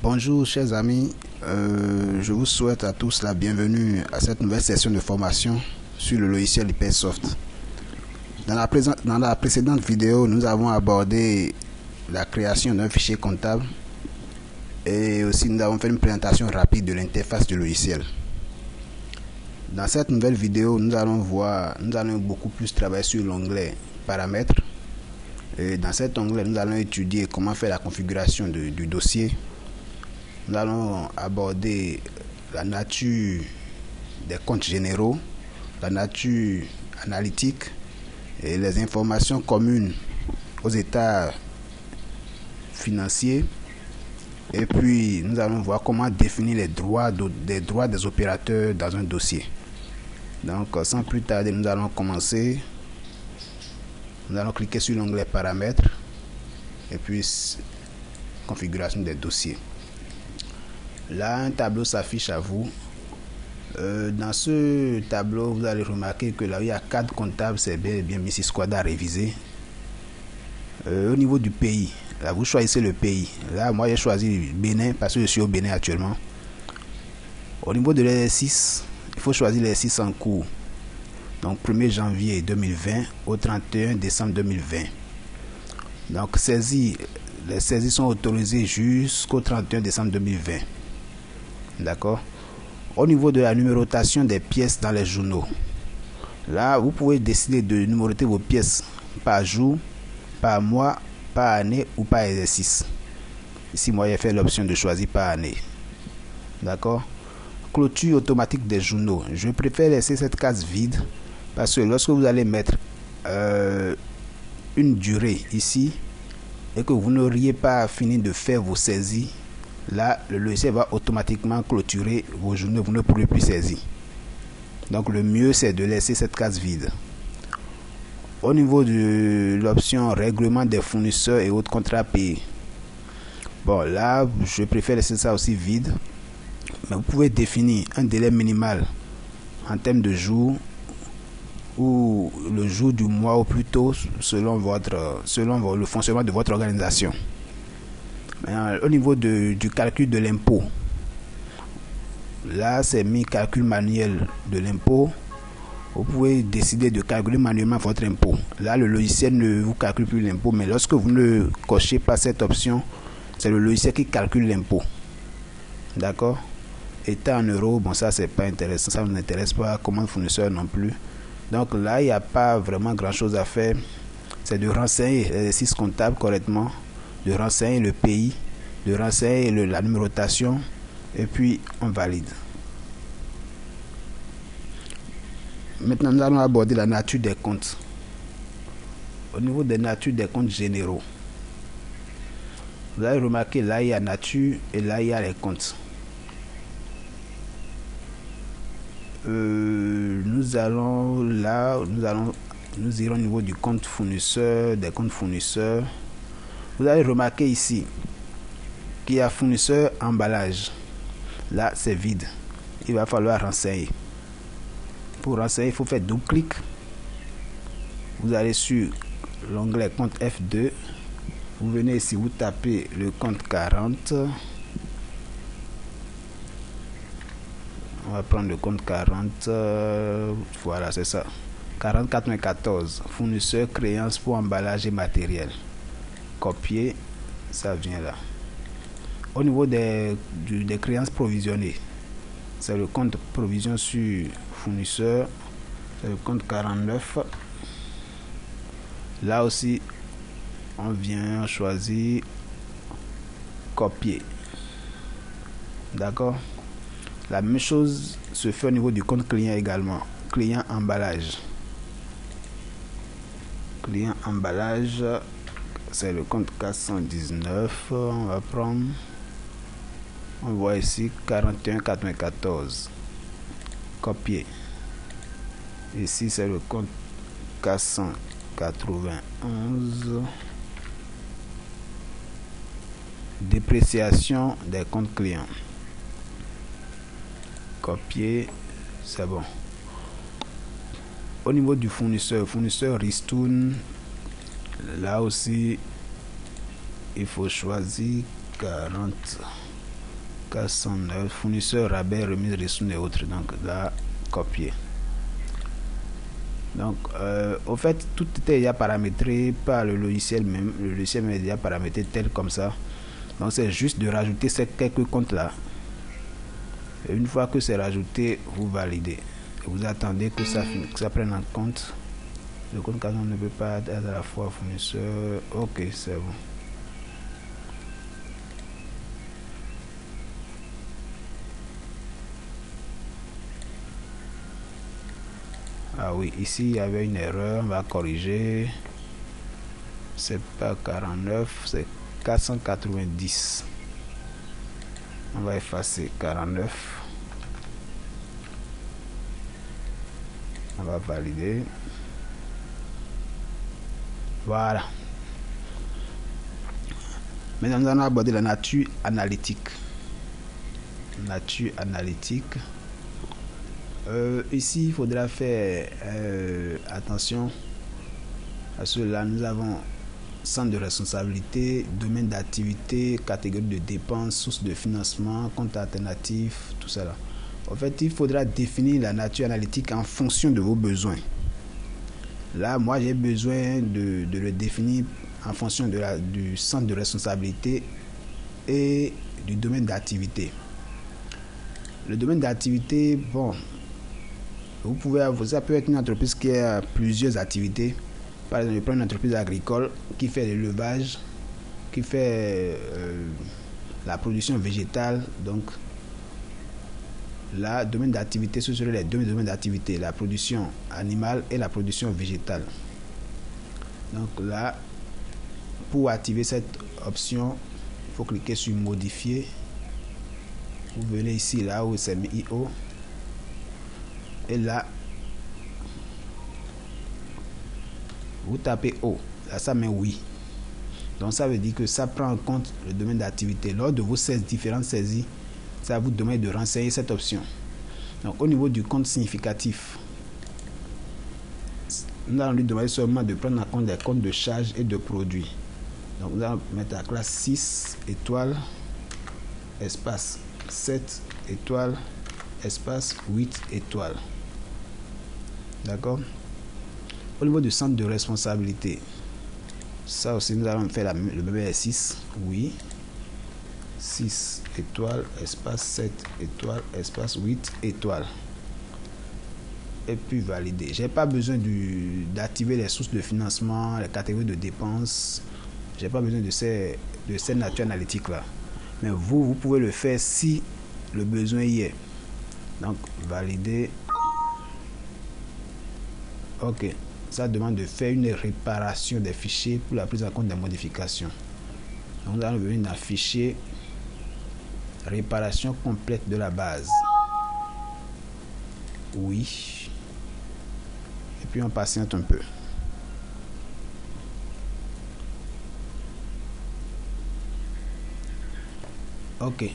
Bonjour chers amis, je vous souhaite à tous la bienvenue à cette nouvelle session de formation sur le logiciel Hypersoft. Dans la précédente vidéo, nous avons abordé la création d'un fichier comptable et aussi nous avons fait une présentation rapide de l'interface du logiciel. Dans cette nouvelle vidéo, nous allons beaucoup plus travailler sur l'onglet paramètres. Et dans cet onglet, nous allons étudier comment faire la configuration du dossier. Nous allons aborder la nature des comptes généraux, la nature analytique et les informations communes aux états financiers. Et puis, nous allons voir comment définir les droits des opérateurs dans un dossier. Donc, sans plus tarder, nous allons commencer. Nous allons cliquer sur l'onglet paramètres et puis configuration des dossiers. Là, un tableau s'affiche à vous. Dans ce tableau, vous allez remarquer que là, il y a 4 comptables, c'est bien Mrs. Squad à réviser. Au niveau du pays, là, vous choisissez le pays. Là, moi, j'ai choisi Bénin parce que je suis au Bénin actuellement. Au niveau de l'exercice, il faut choisir l'exercice en cours. Donc, 1er janvier 2020 au 31 décembre 2020. Donc, les saisies sont autorisées jusqu'au 31 décembre 2020. D'accord. Au niveau de la numérotation des pièces dans les journaux, là, vous pouvez décider de numéroter vos pièces par jour, par mois, par année ou par exercice. Ici, moi, j'ai fait l'option de choisir par année. D'accord. Clôture automatique des journaux. Je préfère laisser cette case vide parce que lorsque vous allez mettre une durée ici et que vous n'auriez pas fini de faire vos saisies, là, le logiciel va automatiquement clôturer vos journaux, vous ne pourrez plus saisir. Donc, le mieux, c'est de laisser cette case vide. Au niveau de l'option règlement des fournisseurs et autres contrats payés, bon, là, je préfère laisser ça aussi vide. Mais vous pouvez définir un délai minimal en termes de jours ou le jour du mois ou plutôt selon le fonctionnement de votre organisation. Maintenant, au niveau du calcul de l'impôt, là c'est mis calcul manuel de l'impôt. Vous pouvez décider de calculer manuellement votre impôt. Là, le logiciel ne vous calcule plus l'impôt, mais lorsque vous ne cochez pas cette option, c'est le logiciel qui calcule l'impôt. D'accord. État en euros, bon, ça c'est pas intéressant, ça ne nous intéresse pas, commande fournisseur non plus. Donc là, il n'y a pas vraiment grand chose à faire. C'est de renseigner l'exercice comptable correctement, de renseigner le pays, de renseigner la numérotation, et puis on valide. Maintenant, nous allons aborder la nature des comptes. Au niveau des natures des comptes généraux, vous allez remarquer là il y a nature et là il y a les comptes. Nous irons au niveau du compte fournisseur, des comptes fournisseurs. Vous allez remarquer ici qu'il y a fournisseur emballage. Là, c'est vide. Il va falloir renseigner. Pour renseigner, il faut faire double clic. Vous allez sur l'onglet compte F2. Vous venez ici, vous tapez le compte 40. On va prendre le compte 40. Voilà, c'est ça. 4094. Fournisseur créance pour emballage et matériel. Copier. Ça vient là. Au niveau des créances provisionnées, c'est le compte provision sur fournisseur. C'est le compte 49. Là aussi, on vient choisir copier. D'accord. La même chose se fait au niveau du compte client également. Client emballage. Client emballage, c'est le compte 419. On va prendre. On voit ici 4194. Copier. Ici, c'est le compte 491. Dépréciation des comptes clients. Copier, c'est bon. Au niveau du fournisseur Ristourne, là aussi il faut choisir 40. 409, fournisseur, rabais, remise, ressources et autres. Donc là, copier. Donc, au fait, tout était déjà paramétré par le logiciel même. Le logiciel est déjà paramétré tel comme ça. Donc, c'est juste de rajouter ces quelques comptes là. Et une fois que c'est rajouté, vous validez. Et vous attendez que ça prenne en compte. Le compte canon ne peut pas être à la fois fournisseur. Ok, c'est bon. Ah oui, ici il y avait une erreur, on va corriger. C'est pas 49, c'est 490. On va effacer 49. On va valider. Voilà. Maintenant, nous allons aborder la nature analytique. Nature analytique. Ici, il faudra faire attention à cela. Nous avons centre de responsabilité, domaine d'activité, catégorie de dépenses, source de financement, compte alternatif, tout ça là. En fait, il faudra définir la nature analytique en fonction de vos besoins. Là, moi, j'ai besoin de le définir en fonction du centre de responsabilité et du domaine d'activité. Le domaine d'activité, bon, ça peut être une entreprise qui a plusieurs activités. Par exemple, je prends une entreprise agricole qui fait l'élevage, qui fait la production végétale. Donc, là, domaine d'activité, ce seraient les deux domaines d'activité, la production animale et la production végétale. Donc là, pour activer cette option, il faut cliquer sur modifier. Vous venez ici, là où c'est mis IO. Et là, vous tapez O. Là, ça met oui. Donc, ça veut dire que ça prend en compte le domaine d'activité. Lors de vos différentes saisies, ça vous demande de renseigner cette option. Donc, au niveau du compte significatif, nous allons lui demander seulement de prendre en compte des comptes de charges et de produits. Donc, nous allons mettre la classe 6 étoiles, espace 7 étoiles, espace 8 étoiles. D'accord? Au niveau du centre de responsabilité, ça aussi, nous allons faire le même exercice. Oui. 6 étoiles, espace 7 étoiles, espace 8 étoiles. Et puis valider. J'ai pas besoin d'activer les sources de financement, les catégories de dépenses. J'ai pas besoin de ces natures analytiques là. Mais vous pouvez le faire si le besoin y est. Donc valider. Ok. Ça demande de faire une réparation des fichiers pour la prise en compte des modifications. Donc nous allons venir dans fichier réparation complète de la base. Oui. Et puis on patiente un peu. Ok.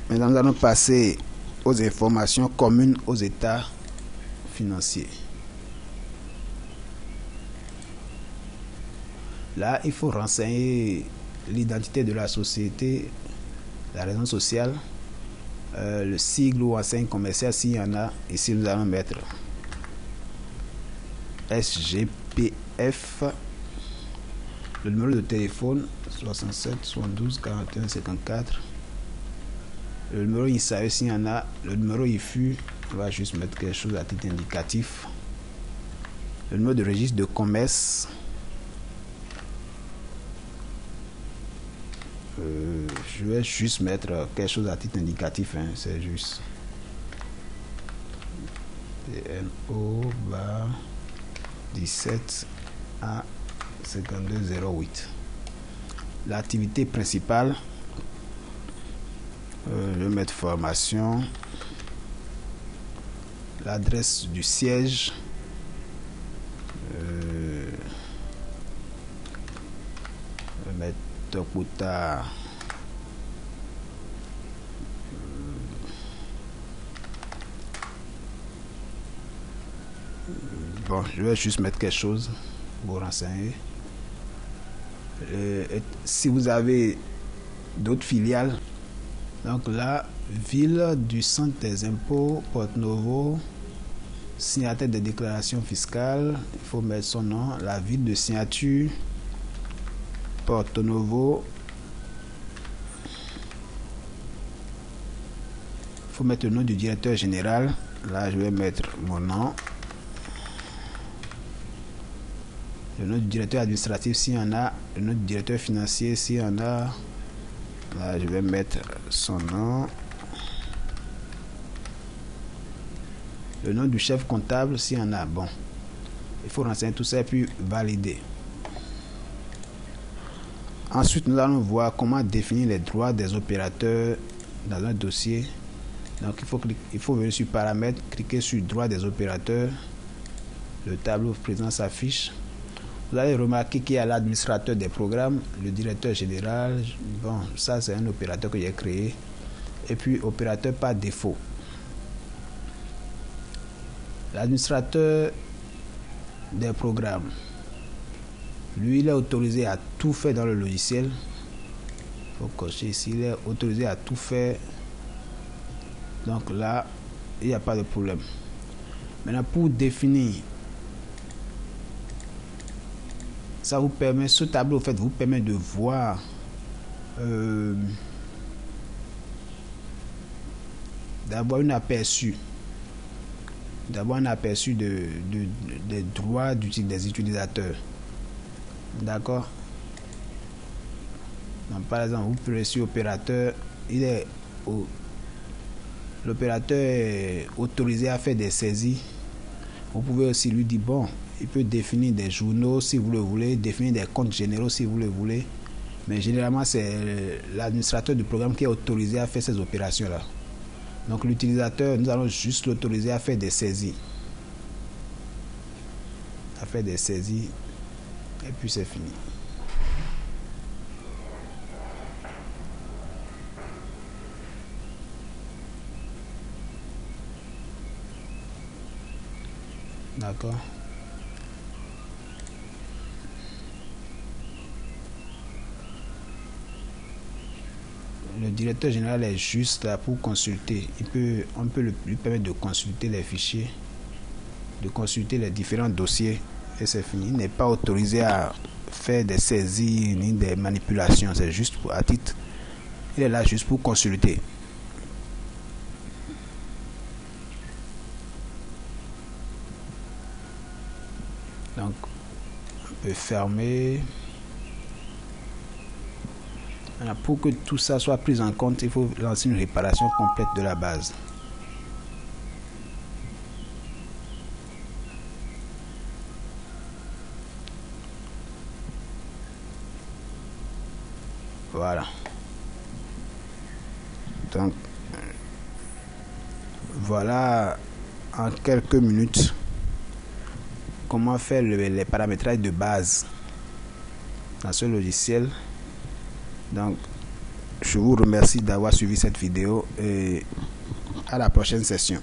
Maintenant nous allons passer aux informations communes aux états financiers. Là, il faut renseigner l'identité de la société, la raison sociale, le sigle ou enseigne commerciale s'il y en a. Ici, nous allons mettre SGPF, le numéro de téléphone 67 72 41 54, le numéro ISAE s'il y en a, le numéro IFU, on va juste mettre quelque chose à titre indicatif, le numéro de registre de commerce. Je vais juste mettre quelque chose à titre indicatif, hein, c'est juste PNO 17 A 5208. L'activité principale, je vais mettre formation, l'adresse du siège, je vais mettre Tokuta. Bon, je vais juste mettre quelque chose pour renseigner. Si vous avez d'autres filiales, Donc la ville du centre des impôts, Porto-Novo, signataire de déclaration fiscale, il faut mettre son nom, la ville de signature, Porto-Novo. Il faut mettre le nom du directeur général. Là, je vais mettre mon nom. Le nom du directeur administratif s'il y en a. Le nom du directeur financier s'il y en a. Là, je vais mettre son nom. Le nom du chef comptable s'il y en a. Bon, il faut renseigner tout ça et puis valider. Ensuite, nous allons voir comment définir les droits des opérateurs dans un dossier. Donc, il faut venir sur paramètres, cliquer sur droits des opérateurs. Le tableau présent s'affiche. Vous allez remarquer qu'il y a l'administrateur des programmes, le directeur général. Bon, ça c'est un opérateur que j'ai créé. Et puis opérateur par défaut. L'administrateur des programmes, lui, il est autorisé à tout faire dans le logiciel. Il faut cocher ici, il est autorisé à tout faire. Donc là, il n'y a pas de problème. Maintenant, pour définir, ça vous permet, ce tableau en fait vous permet de voir d'avoir un aperçu des droits des utilisateurs. D'accord. Donc, par exemple, vous prenez sur opérateur, l'opérateur est autorisé à faire des saisies. Vous pouvez aussi lui dire, bon, il peut définir des journaux si vous le voulez, définir des comptes généraux si vous le voulez. Mais généralement, c'est l'administrateur du programme qui est autorisé à faire ces opérations-là. Donc l'utilisateur, nous allons juste l'autoriser à faire des saisies. Et puis c'est fini. D'accord. Le directeur général est juste là pour consulter. On peut lui permettre de consulter les fichiers, de consulter les différents dossiers et c'est fini. Il n'est pas autorisé à faire des saisies ni des manipulations. C'est juste à titre. Il est là juste pour consulter. Donc, on peut fermer. Alors, pour que tout ça soit pris en compte, il faut lancer une réparation complète de la base. Voilà. Donc, voilà en quelques minutes comment faire les paramétrages de base dans ce logiciel. Donc, je vous remercie d'avoir suivi cette vidéo et à la prochaine session.